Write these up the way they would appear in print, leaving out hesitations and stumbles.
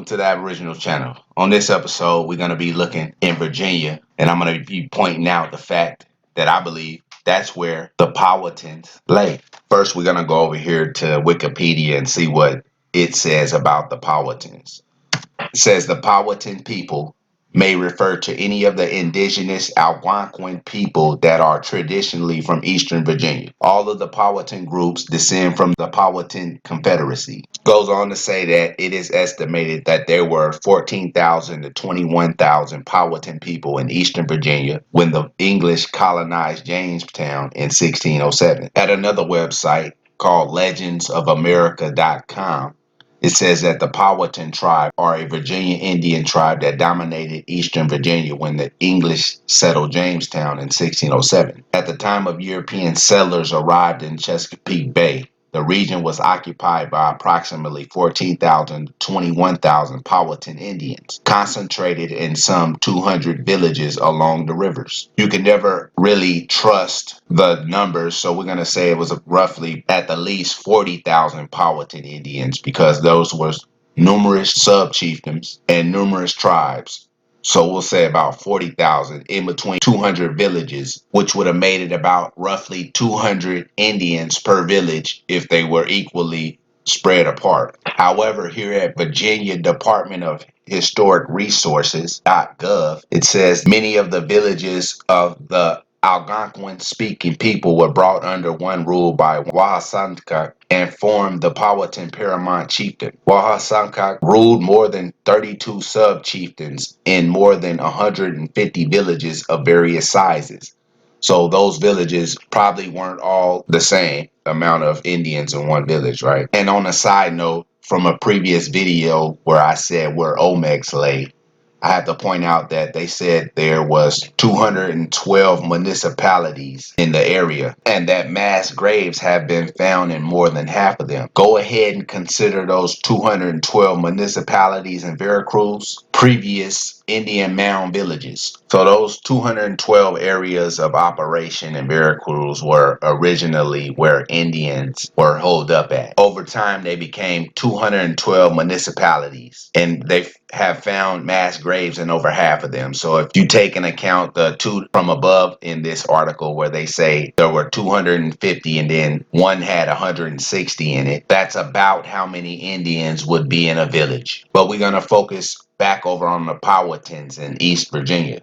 Welcome to the Aboriginal channel. On this episode, we're going to be looking in Virginia, and I'm going to be pointing out the fact that I believe that's where the Powhatans lay. First, we're going to go over here to Wikipedia and see what it says about the Powhatans. It says the Powhatan people may refer to any of the indigenous Algonquin people that are traditionally from Eastern Virginia. All of the Powhatan groups descend from the Powhatan Confederacy. Goes on to say that it is estimated that there were 14,000 to 21,000 Powhatan people in Eastern Virginia when the English colonized Jamestown in 1607. At another website called legendsofamerica.com, it says that the Powhatan tribe are a Virginia Indian tribe that dominated Eastern Virginia when the English settled Jamestown in 1607. At the time of European settlers arrived in Chesapeake Bay, the region was occupied by approximately 14,000 to 21,000 Powhatan Indians, concentrated in some 200 villages along the rivers. You can never really trust the numbers, so we're going to say it was roughly at the least 40,000 Powhatan Indians because those were numerous sub-chiefdoms and numerous tribes. So we'll say about 40,000 in between 200 villages, which would have made it about roughly 200 Indians per village if they were equally spread apart. However, here at Virginia Department of Historic Resources.gov, it says many of the villages of the Algonquin-speaking people were brought under one rule by Wahasankak and formed the Powhatan Paramount Chieftain. Wahasankak ruled more than 32 sub-chieftains in more than 150 villages of various sizes. So those villages probably weren't all the same amount of Indians in one village, right? And on a side note, from a previous video where I said where Olmecs lay, I have to point out that they said there was 212 municipalities in the area and that mass graves have been found in more than half of them. Go ahead and consider those 212 municipalities in Veracruz previous Indian mound villages. So those 212 areas of operation in Veracruz were originally where Indians were holed up at. Over time, they became 212 municipalities, and they have found mass graves in over half of them. So if you take into account the two from above in this article where they say there were 250 and then one had 160 in it, that's about how many Indians would be in a village. But we're going to focus back over on the Powhatans in East Virginia.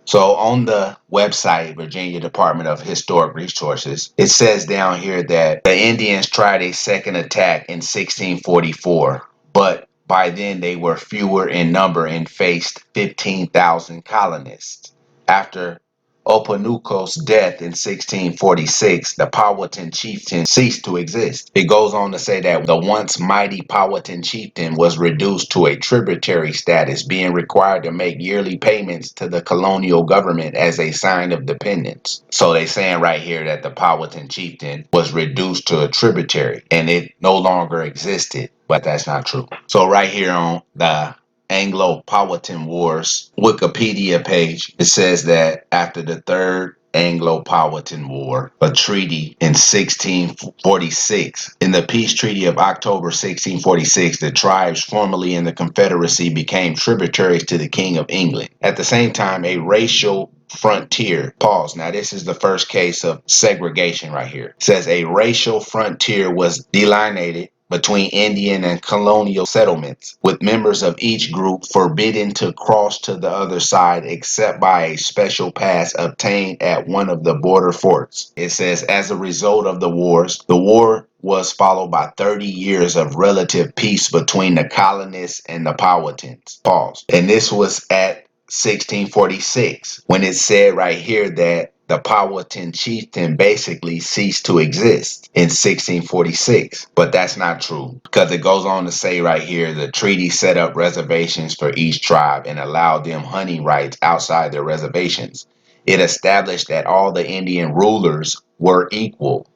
So on the website, Virginia Department of Historic Resources, it says down here that the Indians tried a second attack in 1644, but by then they were fewer in number and faced 15,000 colonists. After Openuco's death in 1646, the Powhatan chieftain ceased to exist. It goes on to say that the once mighty Powhatan chieftain was reduced to a tributary status, being required to make yearly payments to the colonial government as a sign of dependence. So they're saying right here that the Powhatan chieftain was reduced to a tributary and it no longer existed, but that's not true. So right here on the Anglo-Powhatan Wars Wikipedia page, it says that after the Third Anglo-Powhatan War, a treaty in 1646. In the peace treaty of October 1646, the tribes formerly in the Confederacy became tributaries to the King of England. At the same time, a racial frontier. Pause. Now, this is the first case of segregation right here. It says a racial frontier was delineated between Indian and colonial settlements, with members of each group forbidden to cross to the other side except by a special pass obtained at one of the border forts. It says, as a result of the war was followed by 30 years of relative peace between the colonists and the Powhatans. Pause. And this was at 1646, when it said right here that the Powhatan chieftain basically ceased to exist in 1646. But that's not true, because it goes on to say right here the treaty set up reservations for each tribe and allowed them hunting rights outside their reservations. It established that all the Indian rulers were equal,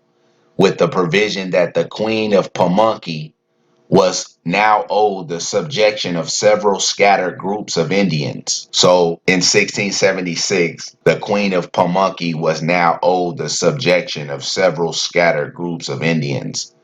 with the provision that the Queen of Pamunkey was now owed the subjection of several scattered groups of Indians. So in 1676, the Queen of Pamunkey was now owed the subjection of several scattered groups of Indians.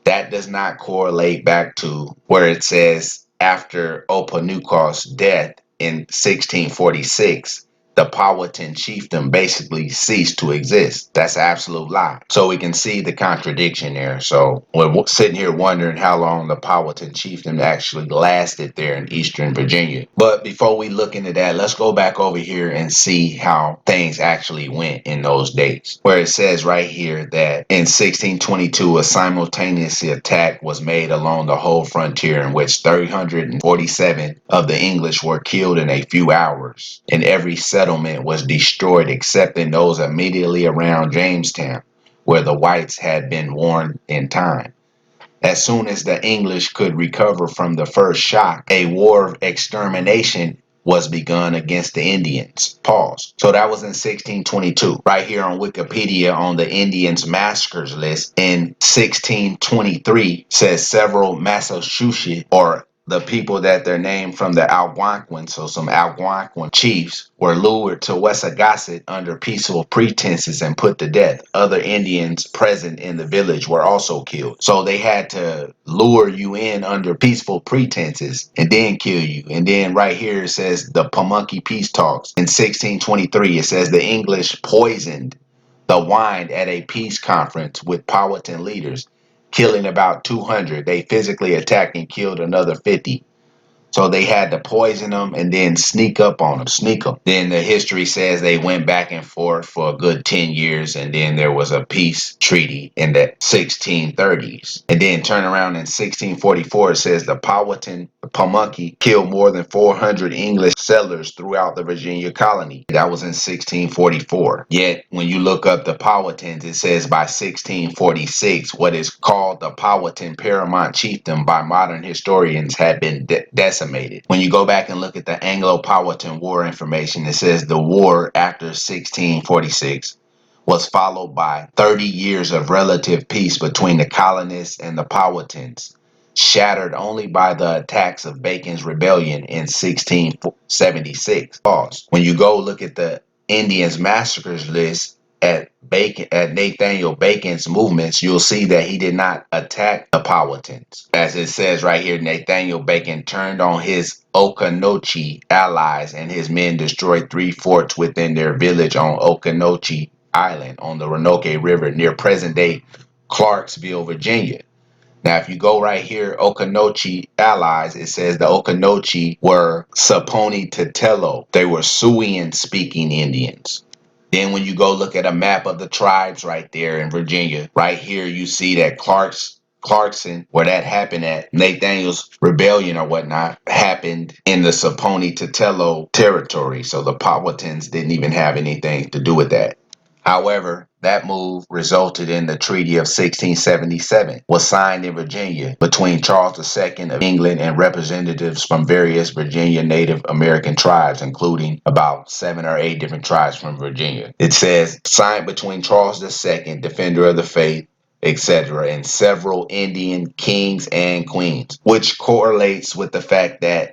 That does not correlate back to where it says after Opanucaw's death in 1646, the Powhatan chiefdom basically ceased to exist. That's an absolute lie. So we can see the contradiction there. So we're sitting here wondering how long the Powhatan chiefdom actually lasted there in Eastern Virginia. But before we look into that, let's go back over here and see how things actually went in those days. Where it says right here that in 1622, a simultaneous attack was made along the whole frontier in which 347 of the English were killed in a few hours, and every settlement was destroyed excepting those immediately around Jamestown, where the whites had been warned in time. As soon as the English could recover from the first shock, a war of extermination was begun against the Indians. Pause. So that was in 1622. Right here on Wikipedia on the Indians massacres list in 1623 says several Massachusetts or the people that they're named from the Algonquin, so some Algonquin chiefs, were lured to Wessagusset under peaceful pretenses and put to death. Other Indians present in the village were also killed. So they had to lure you in under peaceful pretenses and then kill you. And then right here it says the Pamunkey Peace Talks in 1623. It says the English poisoned the wine at a peace conference with Powhatan leaders, killing about 200. They physically attacked and killed another 50. So they had to poison them and then sneak up on them, sneak them. Then the history says they went back and forth for a good 10 years, and then there was a peace treaty in the 1630s. And then turn around in 1644, it says the Powhatan Pamunkey killed more than 400 English settlers throughout the Virginia colony. That was in 1644. Yet, when you look up the Powhatans, it says by 1646, what is called the Powhatan Paramount Chiefdom by modern historians had been decimated. When you go back and look at the Anglo-Powhatan War information, it says the war after 1646 was followed by 30 years of relative peace between the colonists and the Powhatans, shattered only by the attacks of Bacon's rebellion in 1676. Pause. When you go look at the Indians massacres list at Nathaniel Bacon's movements, you'll see that he did not attack the Powhatans. As it says right here, Nathaniel Bacon turned on his Okanochee allies, and his men destroyed 3 forts within their village on Okanochee Island on the Roanoke River near present-day Clarksville, Virginia. Now, if you go right here, Okanochee allies, it says the Okanochee were Saponi Titello. They were Siouan-speaking Indians. Then when you go look at a map of the tribes right there in Virginia, right here you see that Clarkson, where that happened at, Nathaniel's rebellion or whatnot, happened in the Saponi Titello territory. So the Powhatans didn't even have anything to do with that. However, that move resulted in the Treaty of 1677, was signed in Virginia between Charles II of England and representatives from various Virginia Native American tribes, including about 7 or 8 different tribes from Virginia. It says, signed between Charles II, Defender of the Faith, etc., and several Indian kings and queens, which correlates with the fact that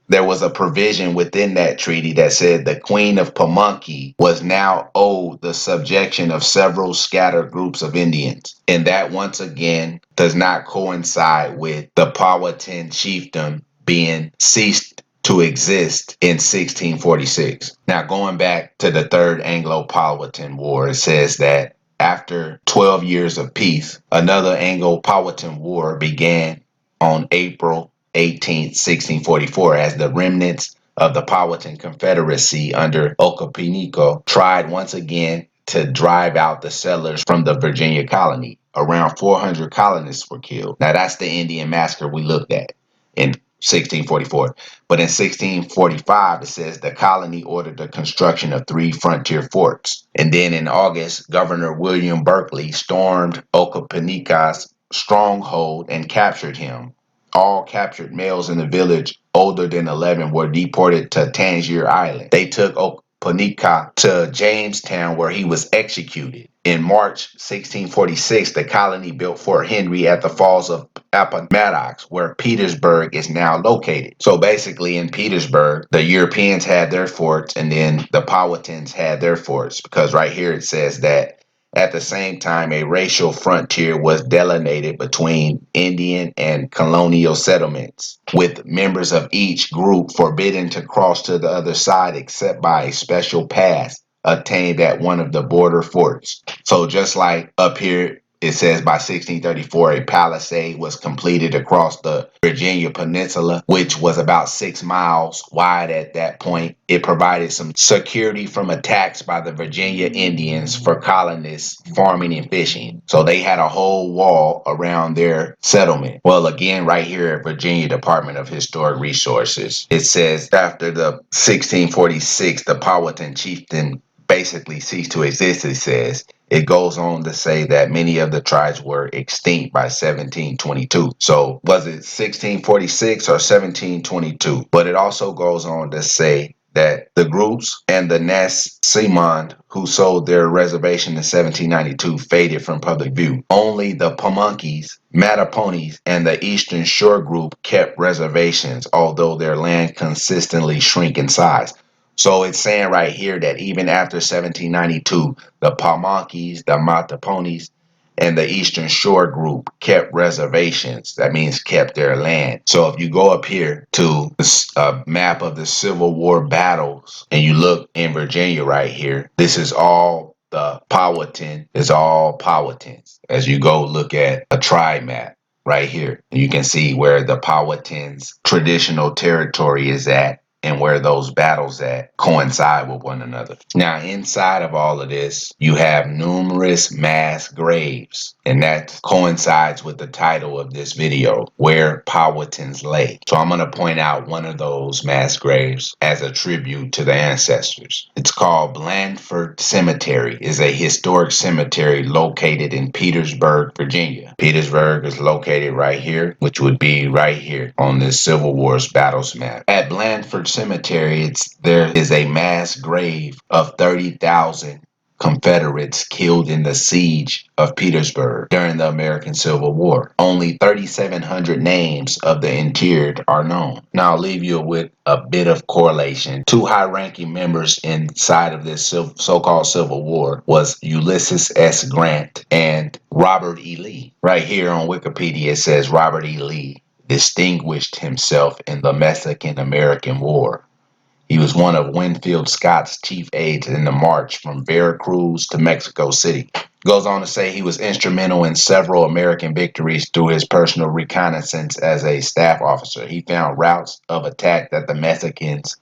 there was a provision within that treaty that said the Queen of Pamunkey was now owed the subjection of several scattered groups of Indians. And that, once again, does not coincide with the Powhatan chiefdom being ceased to exist in 1646. Now, going back to the Third Anglo-Powhatan War, it says that after 12 years of peace, another Anglo-Powhatan War began on April 18, 1644, as the remnants of the Powhatan Confederacy under Okopineco tried once again to drive out the settlers from the Virginia colony. Around 400 colonists were killed. Now, that's the Indian massacre we looked at in 1644. But in 1645, it says the colony ordered the construction of 3 frontier forts. And then in August, Governor William Berkeley stormed Okopineco's stronghold and captured him. All captured males in the village older than 11 were deported to Tangier Island. They took Okopineco to Jamestown, where he was executed. In March 1646, the colony built Fort Henry at the Falls of Appomattox, where Petersburg is now located. So basically, in Petersburg, the Europeans had their forts, and then the Powhatans had their forts, because right here it says that At the same time, a racial frontier was delineated between Indian and colonial settlements, with members of each group forbidden to cross to the other side except by a special pass obtained at one of the border forts. So just like up here, it says by 1634, a palisade was completed across the Virginia Peninsula, which was about 6 miles wide at that point. It provided some security from attacks by the Virginia Indians for colonists farming and fishing. So they had a whole wall around their settlement. Well, again, right here at Virginia Department of Historic Resources, it says after the 1646, the Powhatan chieftain basically ceased to exist, it says. It goes on to say that many of the tribes were extinct by 1722. So was it 1646 or 1722? But it also goes on to say that the groups and the Nez Simond who sold their reservation in 1792 faded from public view. Only the Pamunkeys, Mattaponis, and the Eastern Shore group kept reservations, although their land consistently shrink in size. So it's saying right here that even after 1792, the Pamunkeys, the Mattaponis, and the Eastern Shore group kept reservations. That means kept their land. So if you go up here to a map of the Civil War battles and you look in Virginia right here, this is all the Powhatan, is all Powhatans. As you go look at a tribe map right here, you can see where the Powhatans' traditional territory is at and where those battles at coincide with one another. Now, inside of all of this, you have numerous mass graves, and that coincides with the title of this video, Where Powhatans Lay. So I'm going to point out one of those mass graves as a tribute to the ancestors. It's called Blandford Cemetery. It's a historic cemetery located in Petersburg, Virginia. Petersburg is located right here, which would be right here on this Civil War's battles map. At Blandford Cemetery, there is a mass grave of 30,000 Confederates killed in the siege of Petersburg during the American Civil War. Only 3,700 names of the interred are known. Now I'll leave you with a bit of correlation. Two high-ranking members inside of this so-called Civil War was Ulysses S. Grant and Robert E. Lee. Right here on Wikipedia it says Robert E. Lee distinguished himself in the Mexican-American War. He was one of Winfield Scott's chief aides in the march from Veracruz to Mexico City. Goes on to say he was instrumental in several American victories through his personal reconnaissance as a staff officer. He found routes of attack that the Mexicans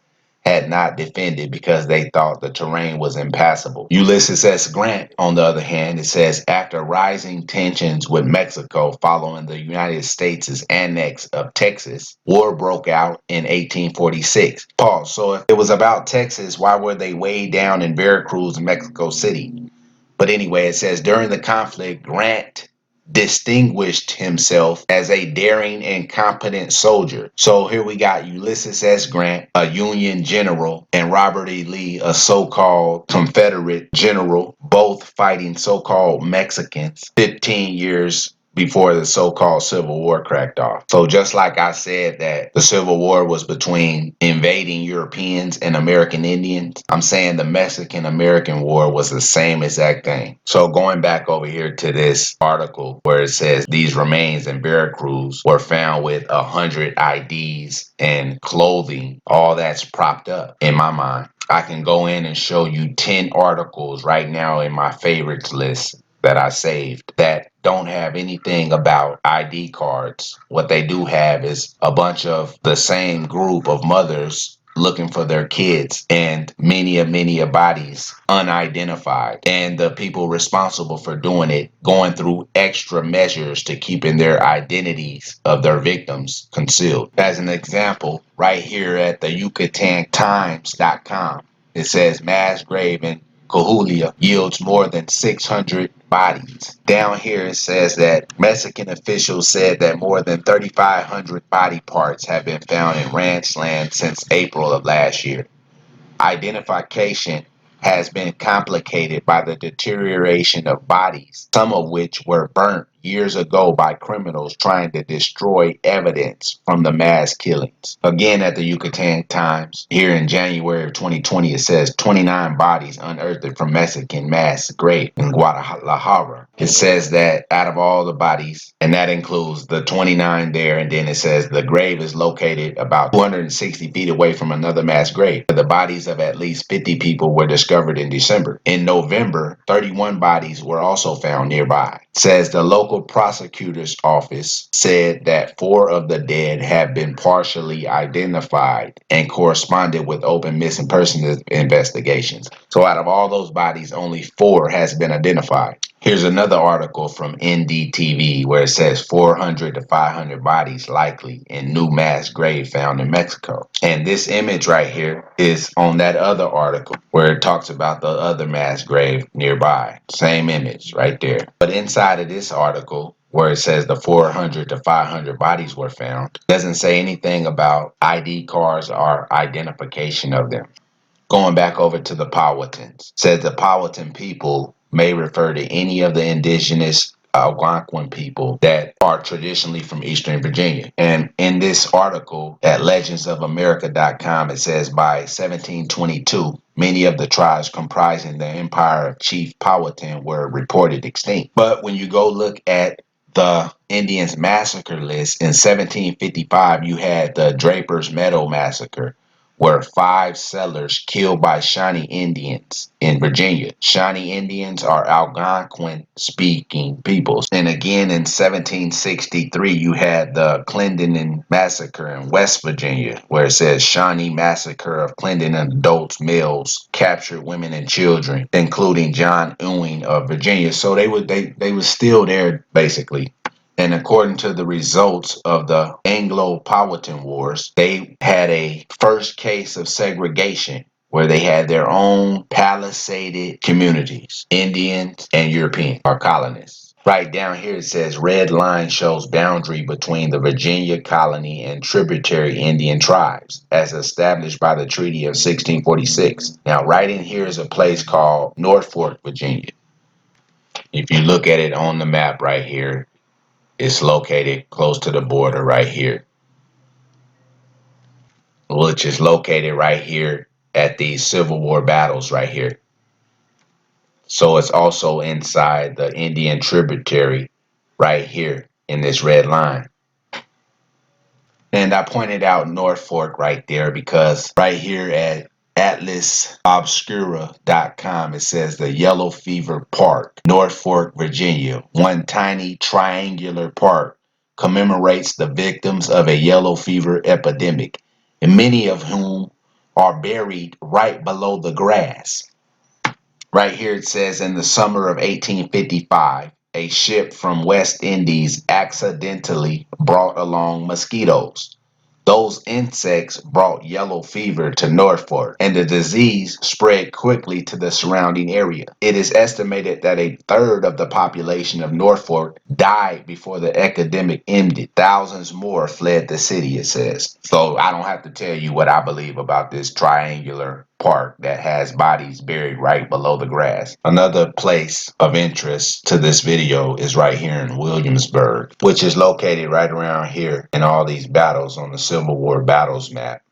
had not defended because they thought the terrain was impassable. Ulysses S. Grant, on the other hand, it says, after rising tensions with Mexico following the United States' annex of Texas, war broke out in 1846. Pause. So if it was about Texas, why were they way down in Veracruz, Mexico City? But anyway, it says during the conflict, Grant distinguished himself as a daring and competent soldier. So here we got Ulysses S. Grant, a Union general, and Robert E. Lee, a so-called Confederate general, both fighting so-called Mexicans 15 years before the so-called Civil War cracked off. So just like I said that the Civil War was between invading Europeans and American Indians, I'm saying the Mexican-American War was the same exact thing. So going back over here to this article where it says these remains in Veracruz were found with 100 IDs and clothing, all that's propped up in my mind. I can go in and show you 10 articles right now in my favorites list that I saved that don't have anything about ID cards. What they do have is a bunch of the same group of mothers looking for their kids and many bodies unidentified, and the people responsible for doing it going through extra measures to keeping their identities of their victims concealed. As an example, right here at the YucatanTimes.com, it says mass grave in Coahuila yields more than 600 bodies. Down here it says that Mexican officials said that more than 3,500 body parts have been found in ranch land since April of last year. Identification has been complicated by the deterioration of bodies, some of which were burnt years ago by criminals trying to destroy evidence from the mass killings. Again, at the Yucatan Times, here in January of 2020, it says 29 bodies unearthed from Mexican mass grave in Guadalajara. It says that out of all the bodies, and that includes the 29 there, and then it says the grave is located about 260 feet away from another mass grave. The bodies of at least 50 people were discovered in December. In November, 31 bodies were also found nearby. It says the local prosecutor's office said that 4 of the dead have been partially identified and corresponded with open missing persons investigations. So out of all those bodies, only 4 has been identified. Here's another article from NDTV where it says 400 to 500 bodies likely in new mass grave found in Mexico. And this image right here is on that other article where it talks about the other mass grave nearby. Same image right there. But inside of this article, where it says the 400 to 500 bodies were found, doesn't say anything about ID cards or identification of them. Going back over to the Powhatans, said the Powhatan people may refer to any of the indigenous Algonquin people that are traditionally from Eastern Virginia. And in this article at legendsofamerica.com, it says by 1722, many of the tribes comprising the empire of Chief Powhatan were reported extinct. But when you go look at the Indians massacre list in 1755, you had the Draper's Meadow massacre, were 5 settlers killed by Shawnee Indians in Virginia. Shawnee Indians are Algonquin-speaking peoples. And again in 1763, you had the Clendenin Massacre in West Virginia, where it says Shawnee Massacre of Clendenin adults, males, captured women and children, including John Ewing of Virginia. So they were still there, basically. And according to the results of the Anglo-Powhatan Wars, they had a first case of segregation where they had their own palisaded communities, Indians and European or colonists. Right down here it says red line shows boundary between the Virginia colony and tributary Indian tribes as established by the Treaty of 1646. Now right in here is a place called Norfolk, Virginia. If you look at it on the map right here, it's located close to the border right here, which is located right here at these Civil War battles right here. So it's also inside the Indian tributary right here in this red line. And I pointed out Norfolk right there because right here at atlasobscura.com it says the Yellow Fever Park, Norfolk, Virginia, one tiny triangular park, commemorates the victims of a yellow fever epidemic, and many of whom are buried right below the grass. Right here it says in the summer of 1855, a ship from West Indies accidentally brought along mosquitoes. Those insects brought yellow fever to Norfolk, and the disease spread quickly to the surrounding area. It is estimated that a third of the population of Norfolk died before the epidemic ended. Thousands more fled the city, it says. So I don't have to tell you what I believe about this triangular park that has bodies buried right below the grass. Another place of interest to this video is right here in Williamsburg, which is located right around here in all these battles on the Civil War battles map.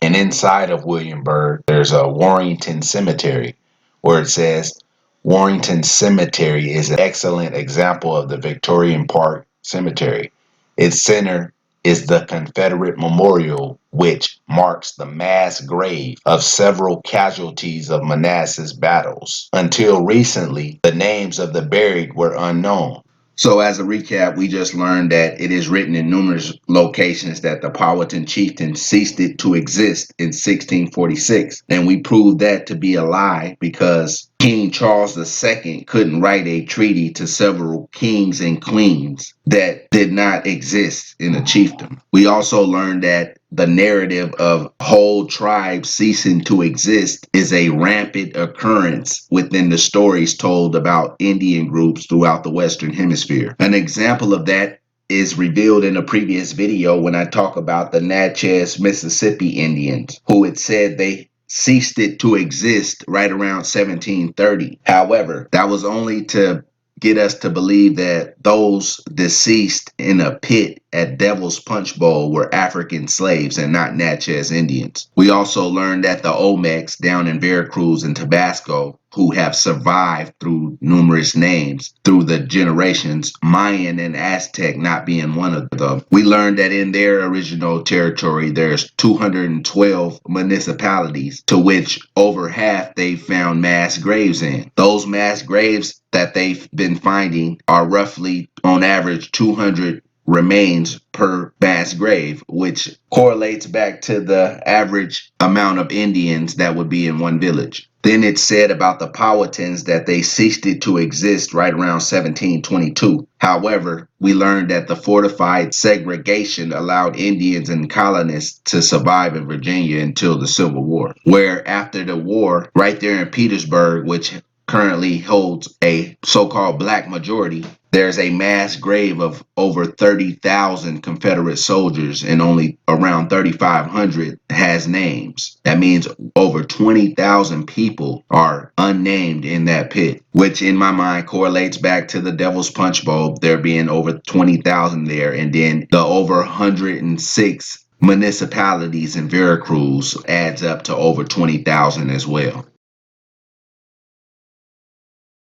And inside of Williamsburg, there's a Warrington Cemetery where it says Warrington Cemetery is an excellent example of the Victorian Park Cemetery. Its center is the Confederate Memorial, which marks the mass grave of several casualties of Manassas battles. Until recently, the names of the buried were unknown. So as a recap, we just learned that it is written in numerous locations that the Powhatan chieftain ceased it to exist in 1646. And we proved that to be a lie because King Charles II couldn't write a treaty to several kings and queens that did not exist in a chiefdom. We also learned that the narrative of whole tribes ceasing to exist is a rampant occurrence within the stories told about Indian groups throughout the Western Hemisphere. An example of that is revealed in a previous video when I talk about the Natchez, Mississippi Indians, who it said they ceased it to exist right around 1730. However, that was only to get us to believe that those deceased in a pit at Devil's Punch Bowl were African slaves and not Natchez Indians. We also learned that the Olmecs down in Veracruz and Tabasco, who have survived through numerous names through the generations, Mayan and Aztec not being one of them. We learned that in their original territory, there's 212 municipalities, to which over half they found mass graves in. Those mass graves that they've been finding are roughly, on average, 200 remains per mass grave, which correlates back to the average amount of Indians that would be in one village. Then it said about the Powhatans that they ceased to exist right around 1722. However, we learned that the fortified segregation allowed Indians and colonists to survive in Virginia until the Civil War, where after the war, right there in Petersburg, which currently holds a so-called black majority, there's a mass grave of over 30,000 Confederate soldiers, and only around 3,500 has names. That means over 20,000 people are unnamed in that pit, which in my mind correlates back to the Devil's Punch Bowl, there being over 20,000 there, and then the over 106 municipalities in Veracruz adds up to over 20,000 as well.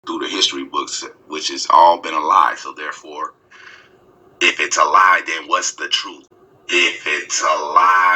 Through the history books, which has all been a lie. So therefore, if it's a lie, then what's the truth? If it's a lie,